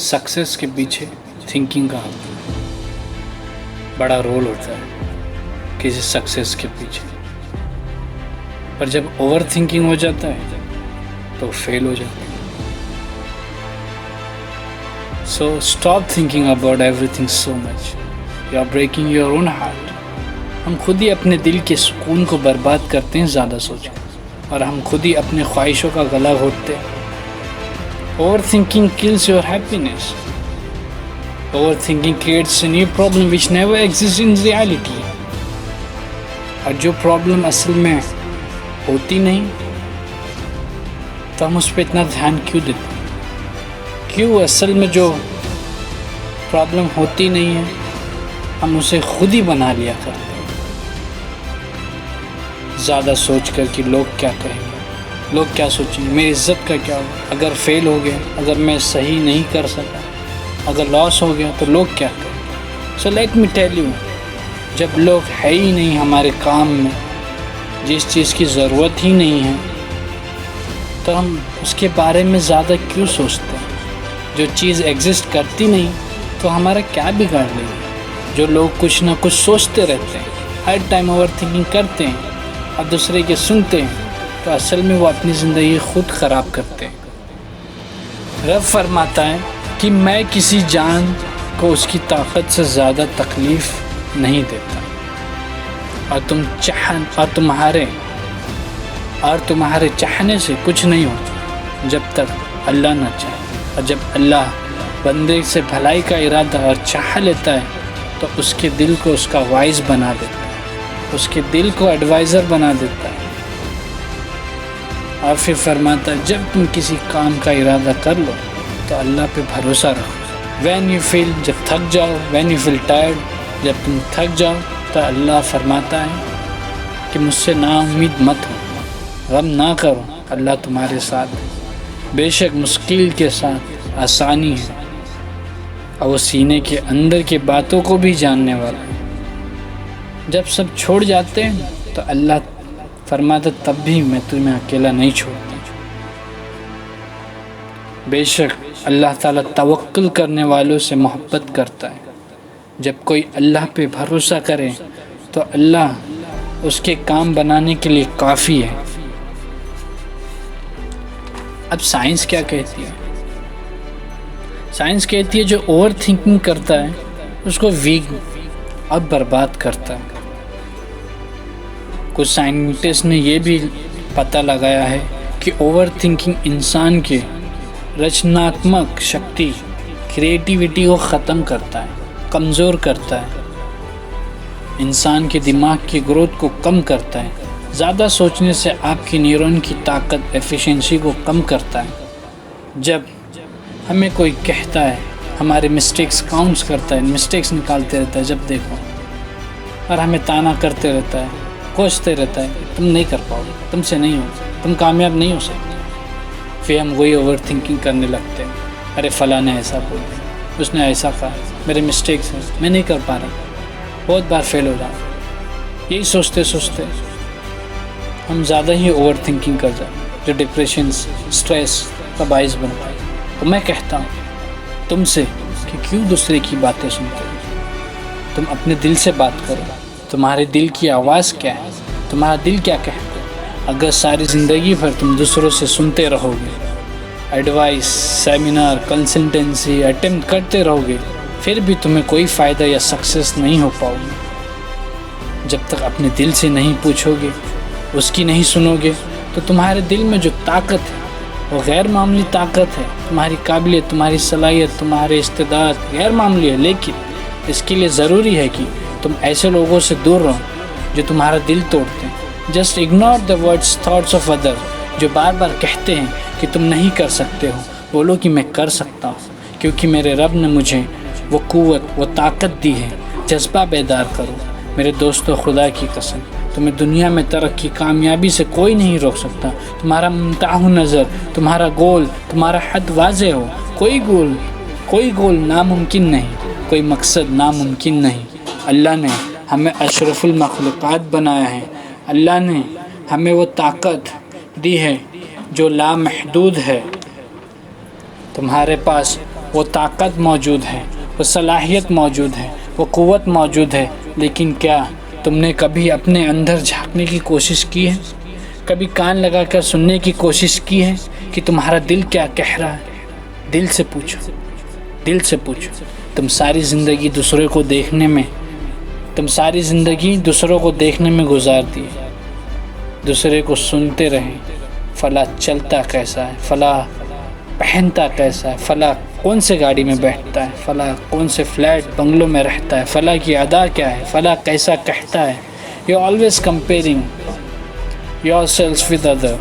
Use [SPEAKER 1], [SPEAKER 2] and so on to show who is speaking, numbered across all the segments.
[SPEAKER 1] Success के पीछे thinking का बड़ा रोल होता है किसी सक्सेस के पीछे, पर जब ओवर थिंकिंग हो जाता है तो फेल हो जाता है। So stop thinking about everything so much, you are breaking your own heart. हम खुद ही अपने दिल के सुकून को बर्बाद करते हैं ज़्यादा सोचकर, और हम खुद ही अपने ख्वाहिशों का गला घोटते हैं। Over thinking kills your happiness. Over thinking creates a new problem which never exist in reality. और जो प्रॉब्लम असल में होती नहीं तो हम उस पर इतना ध्यान क्यों देते हैं? क्यों असल में जो प्रॉब्लम होती नहीं है हम उसे खुद ही बना लिया करते हैं, ज़्यादा सोच कर कि लोग क्या कहेंगे, लोग क्या सोचेंगे, मेरी इज़्ज़त का क्या होगा, अगर फेल हो गया, अगर मैं सही नहीं कर सका, अगर लॉस हो गया तो लोग क्या कहेंगे। So let me tell you, जब लोग है ही नहीं हमारे काम में, जिस चीज़ की ज़रूरत ही नहीं है, तो हम उसके बारे में ज़्यादा क्यों सोचते हैं? जो चीज़ एग्जिस्ट करती नहीं तो हमारा क्या बिगाड़ लेगी? जो लोग कुछ ना कुछ सोचते रहते हैं, हर टाइम ओवर थिंकिंग करते हैं और दूसरे के सुनते हैं, तो असल में वो अपनी ज़िंदगी खुद ख़राब करते हैं। रब फरमाता है कि मैं किसी जान को उसकी ताकत से ज़्यादा तकलीफ़ नहीं देता, और तुम्हारे चाहने से कुछ नहीं होता जब तक अल्लाह न चाहे। और जब अल्लाह बंदे से भलाई का इरादा और चाह लेता है तो उसके दिल को उसका वाइज बना देता है, उसके दिल को एडवाइज़र बना देता है। और फिर फरमाता है जब तुम किसी काम का इरादा कर लो तो अल्लाह पे भरोसा रखो। व्हेन यू फील, जब थक जाओ, व्हेन यू फील टायर्ड, जब तुम थक जाओ तो अल्लाह फरमाता है कि मुझसे नाउम्मीद मत हो, गम ना करो, अल्लाह तुम्हारे साथ है। बेशक मुश्किल के साथ आसानी है, और वो सीने के अंदर की बातों को भी जानने वाला है। जब सब छोड़ जाते हैं तो अल्लाह फरमाता तब भी मैं तुम्हें अकेला नहीं छोड़ता। बेशक अल्लाह ताला तवक्कुल करने वालों से मोहब्बत करता है। जब कोई अल्लाह पे भरोसा करे तो अल्लाह उसके काम बनाने के लिए काफ़ी है। अब साइंस क्या कहती है? साइंस कहती है जो ओवर थिंकिंग करता है उसको वीक और बर्बाद करता है। कुछ साइंटिस्ट ने ये भी पता लगाया है कि ओवर थिंकिंग इंसान के रचनात्मक शक्ति, क्रिएटिविटी को ख़त्म करता है, कमज़ोर करता है, इंसान के दिमाग की ग्रोथ को कम करता है। ज़्यादा सोचने से आपकी न्यूरॉन की ताकत, एफिशिएंसी को कम करता है। जब हमें कोई कहता है, हमारे मिस्टेक्स काउंट्स करता है, मिस्टेक्स निकालते रहता है जब देखो, और हमें ताना करते रहता है, कोसते रहता है, तुम नहीं कर पाओगे, तुमसे नहीं होगा, तुम कामयाब नहीं हो सकते, फिर हम वही ओवर थिंकिंग करने लगते हैं। अरे फ़लाँ ने ऐसा बोला, उसने ऐसा कहा, मेरे मिस्टेक्स हैं, मैं नहीं कर पा रहा, बहुत बार फेल हो रहा। यही सोचते सोचते हम ज़्यादा ही ओवर थिंकिंग कर जाते, जो डिप्रेशन, स्ट्रेस का बाइस बनता है। तो मैं कहता हूँ तुमसे कि क्यों दूसरे की बातें सुनते हो? तुम अपने दिल से बात करो। तुम्हारे दिल की आवाज़ क्या है? तुम्हारा दिल क्या कहता है? अगर सारी ज़िंदगी भर तुम दूसरों से सुनते रहोगे, एडवाइस, सेमिनार, कंसल्टेंसी अटेम्प्ट करते रहोगे, फिर भी तुम्हें कोई फ़ायदा या सक्सेस नहीं हो पाओगे। जब तक अपने दिल से नहीं पूछोगे, उसकी नहीं सुनोगे, तो तुम्हारे दिल में जो ताकत है वो गैर मामूली ताकत है। तुम्हारी काबिलियत, तुम्हारी सलाहियत, तुम्हारे इस्तेदाद गैर मामूली है, लेकिन इसके लिए ज़रूरी है कि तुम ऐसे लोगों से दूर रहो जो तुम्हारा दिल तोड़ते हैं। Just ignore the words, thoughts of other, जो बार बार कहते हैं कि तुम नहीं कर सकते हो। बोलो कि मैं कर सकता हूँ, क्योंकि मेरे रब ने मुझे वो क़ुव्वत, वो ताकत दी है। जज्बा बेदार करो मेरे दोस्तों, खुदा की कसम, तुम्हें दुनिया में तरक्की, कामयाबी से कोई नहीं रोक सकता। तुम्हारा मुंताह नज़र, तुम्हारा गोल, तुम्हारा हद वाज़े हो। कोई गोल नामुमकिन नहीं, कोई मकसद नामुमकिन नहीं। अल्लाह ने हमें अशरफुल मखलूक़ात बनाया है। अल्लाह ने हमें वो ताकत दी है जो लामहदूद है। तुम्हारे पास وہ طاقت موجود ہے، وہ صلاحیت موجود ہے، وہ قوت موجود ہے، لیکن کیا تم نے کبھی اپنے اندر جھانکنے کی کوشش کی ہے؟ کبھی کان لگا کر سننے کی کوشش کی ہے کہ تمہارا دل کیا کہہ رہا ہے؟ دل سے پوچھو، دل سے پوچھو۔ تم ساری زندگی دوسروں کو دیکھنے میں گزار دی، دوسرے کو سنتے رہے، فلاں چلتا کیسا ہے، فلاں پہنتا کیسا ہے، فلاں کون سے گاڑی میں بیٹھتا ہے، فلاں کون سے فلیٹ بنگلوں میں رہتا ہے، فلاں کی ادا کیا ہے، فلاں کیسا کہتا ہے۔ You always comparing yourselves with other.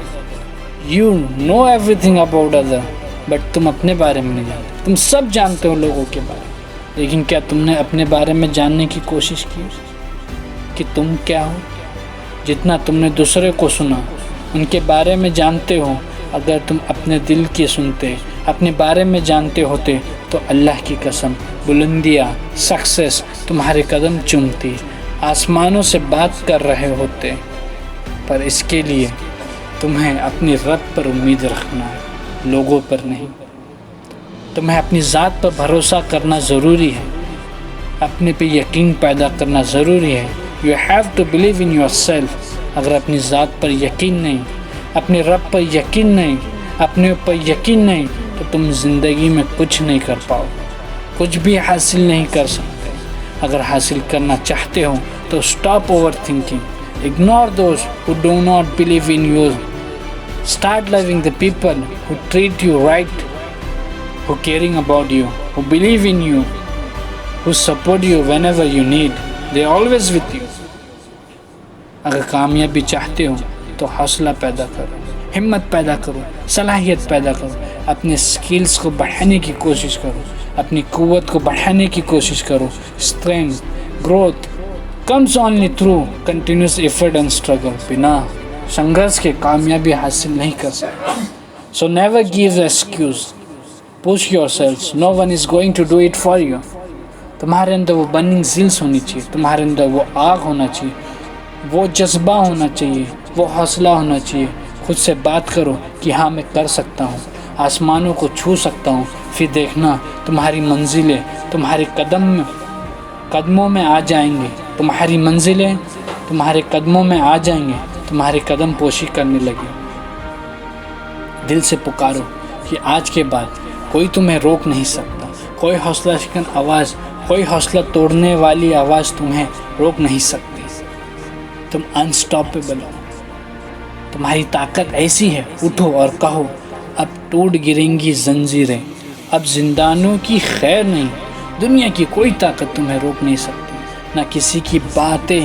[SPEAKER 1] You know everything about other, but تم اپنے بارے میں نہیں جانتے۔ تم سب جانتے ہو لوگوں کے بارے میں، لیکن کیا تم نے اپنے بارے میں جاننے کی کوشش کی کہ تم کیا ہو؟ جتنا تم نے دوسرے کو سنا، ان کے بارے میں جانتے ہو، اگر تم اپنے دل کی سنتے، اپنے بارے میں جانتے ہوتے تو اللہ کی قسم بلندیاں، سکسیس تمہارے قدم چومتی، آسمانوں سے بات کر رہے ہوتے۔ پر اس کے لیے تمہیں اپنی رب پر امید رکھنا ہے، لوگوں پر نہیں۔ تمہیں اپنی ذات پر بھروسہ کرنا ضروری ہے، اپنے پہ یقین پیدا کرنا ضروری ہے۔ You have to believe in yourself۔ اگر اپنی ذات پر یقین نہیں، اپنے رب پر یقین نہیں، اپنے اوپر یقین نہیں، تو تم زندگی میں کچھ نہیں کر پاؤ، کچھ بھی حاصل نہیں کر سکتے۔ اگر حاصل کرنا چاہتے ہو تو stop overthinking۔ Ignore those who do not believe in you. Start loving the people who treat you right, who caring about you, who believe in you, who support you whenever you need. They are always with you. اگر کامیابی چاہتے ہو تو حوصلہ پیدا کرو، ہمت پیدا کرو، صلاحیت پیدا کرو، اپنے سکلز کو بڑھانے کی کوشش کرو، اپنی قوت کو بڑھانے کی کوشش کرو۔ Strength, growth comes only through continuous effort and struggle۔ بنا سنگھرش کے کامیابی حاصل نہیں کر سکتے۔ So never give excuse. Push yourselves. No one is going to do it for you۔ تمہارے اندر وہ برننگ زلس ہونی چاہیے، تمہارے اندر وہ آگ ہونا چاہیے، وہ جذبہ ہونا چاہیے، وہ حوصلہ ہونا چاہیے۔ خود سے بات کرو کہ ہاں میں کر سکتا ہوں، آسمانوں کو چھو سکتا ہوں۔ پھر دیکھنا تمہاری منزلیں تمہارے قدموں میں آ جائیں گے، تمہاری منزلیں تمہارے قدموں میں آ جائیں گے، تمہارے قدم پوشی کرنے لگے۔ دل سے پکارو کہ آج کے بعد کوئی تمہیں روک نہیں سکتا، کوئی حوصلہ شکن آواز، کوئی حوصلہ توڑنے والی آواز تمہیں روک نہیں سکتی۔ تم انسٹاپیبل ہو، تمہاری طاقت ایسی ہے۔ اٹھو اور کہو اب ٹوٹ گریں گی زنجیریں، اب زندانوں کی خیر نہیں، دنیا کی کوئی طاقت تمہیں روک نہیں سکتی، نہ کسی کی باتیں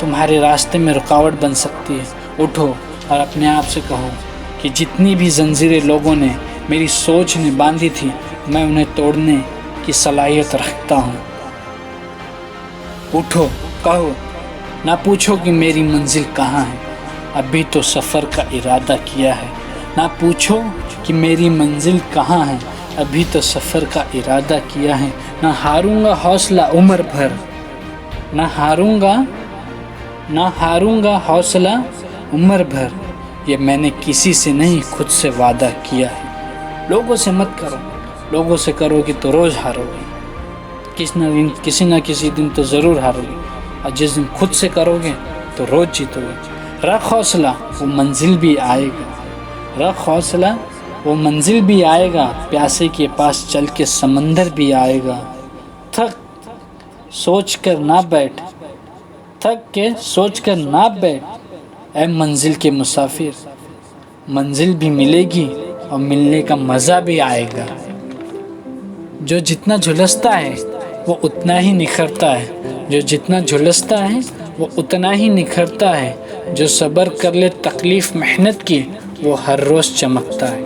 [SPEAKER 1] تمہارے راستے میں رکاوٹ بن سکتی ہے۔ اٹھو اور اپنے آپ سے کہو کہ جتنی بھی زنجیریں لوگوں نے میری سوچ نے باندھی تھی، میں انہیں توڑنے کی صلاحیت رکھتا ہوں۔ اٹھو، کہو، نہ پوچھو کہ میری منزل کہاں ہے، ابھی تو سفر کا ارادہ کیا ہے۔ نہ پوچھو کہ میری منزل کہاں ہے، ابھی تو سفر کا ارادہ کیا ہے۔ نہ ہاروں گا حوصلہ عمر بھر، نہ ہاروں گا حوصلہ عمر بھر، یہ میں نے کسی سے نہیں خود سے وعدہ کیا ہے۔ لوگوں سے مت کرو، لوگوں سے کرو گے تو روز ہارو گے، کسی نہ کسی دن تو ضرور ہارو گے، اور جس دن خود سے کرو گے تو روز جیتو گے۔ رکھ حوصلہ، وہ منزل بھی آئے گا، رکھ حوصلہ، وہ منزل بھی آئے گا، پیاسے کے پاس چل کے سمندر بھی آئے گا۔ تھک سوچ کر نہ بیٹھ، تھک کے سوچ کر نہ بیٹھ، اے منزل کے مسافر، منزل بھی ملے گی اور ملنے کا مزہ بھی آئے گا۔ جو جتنا جھلستا ہے وہ اتنا ہی نکھرتا ہے، جو جتنا جھلستا ہے وہ اتنا ہی نکھرتا ہے، جو صبر کر لے تکلیف محنت کی وہ ہر روز چمکتا ہے۔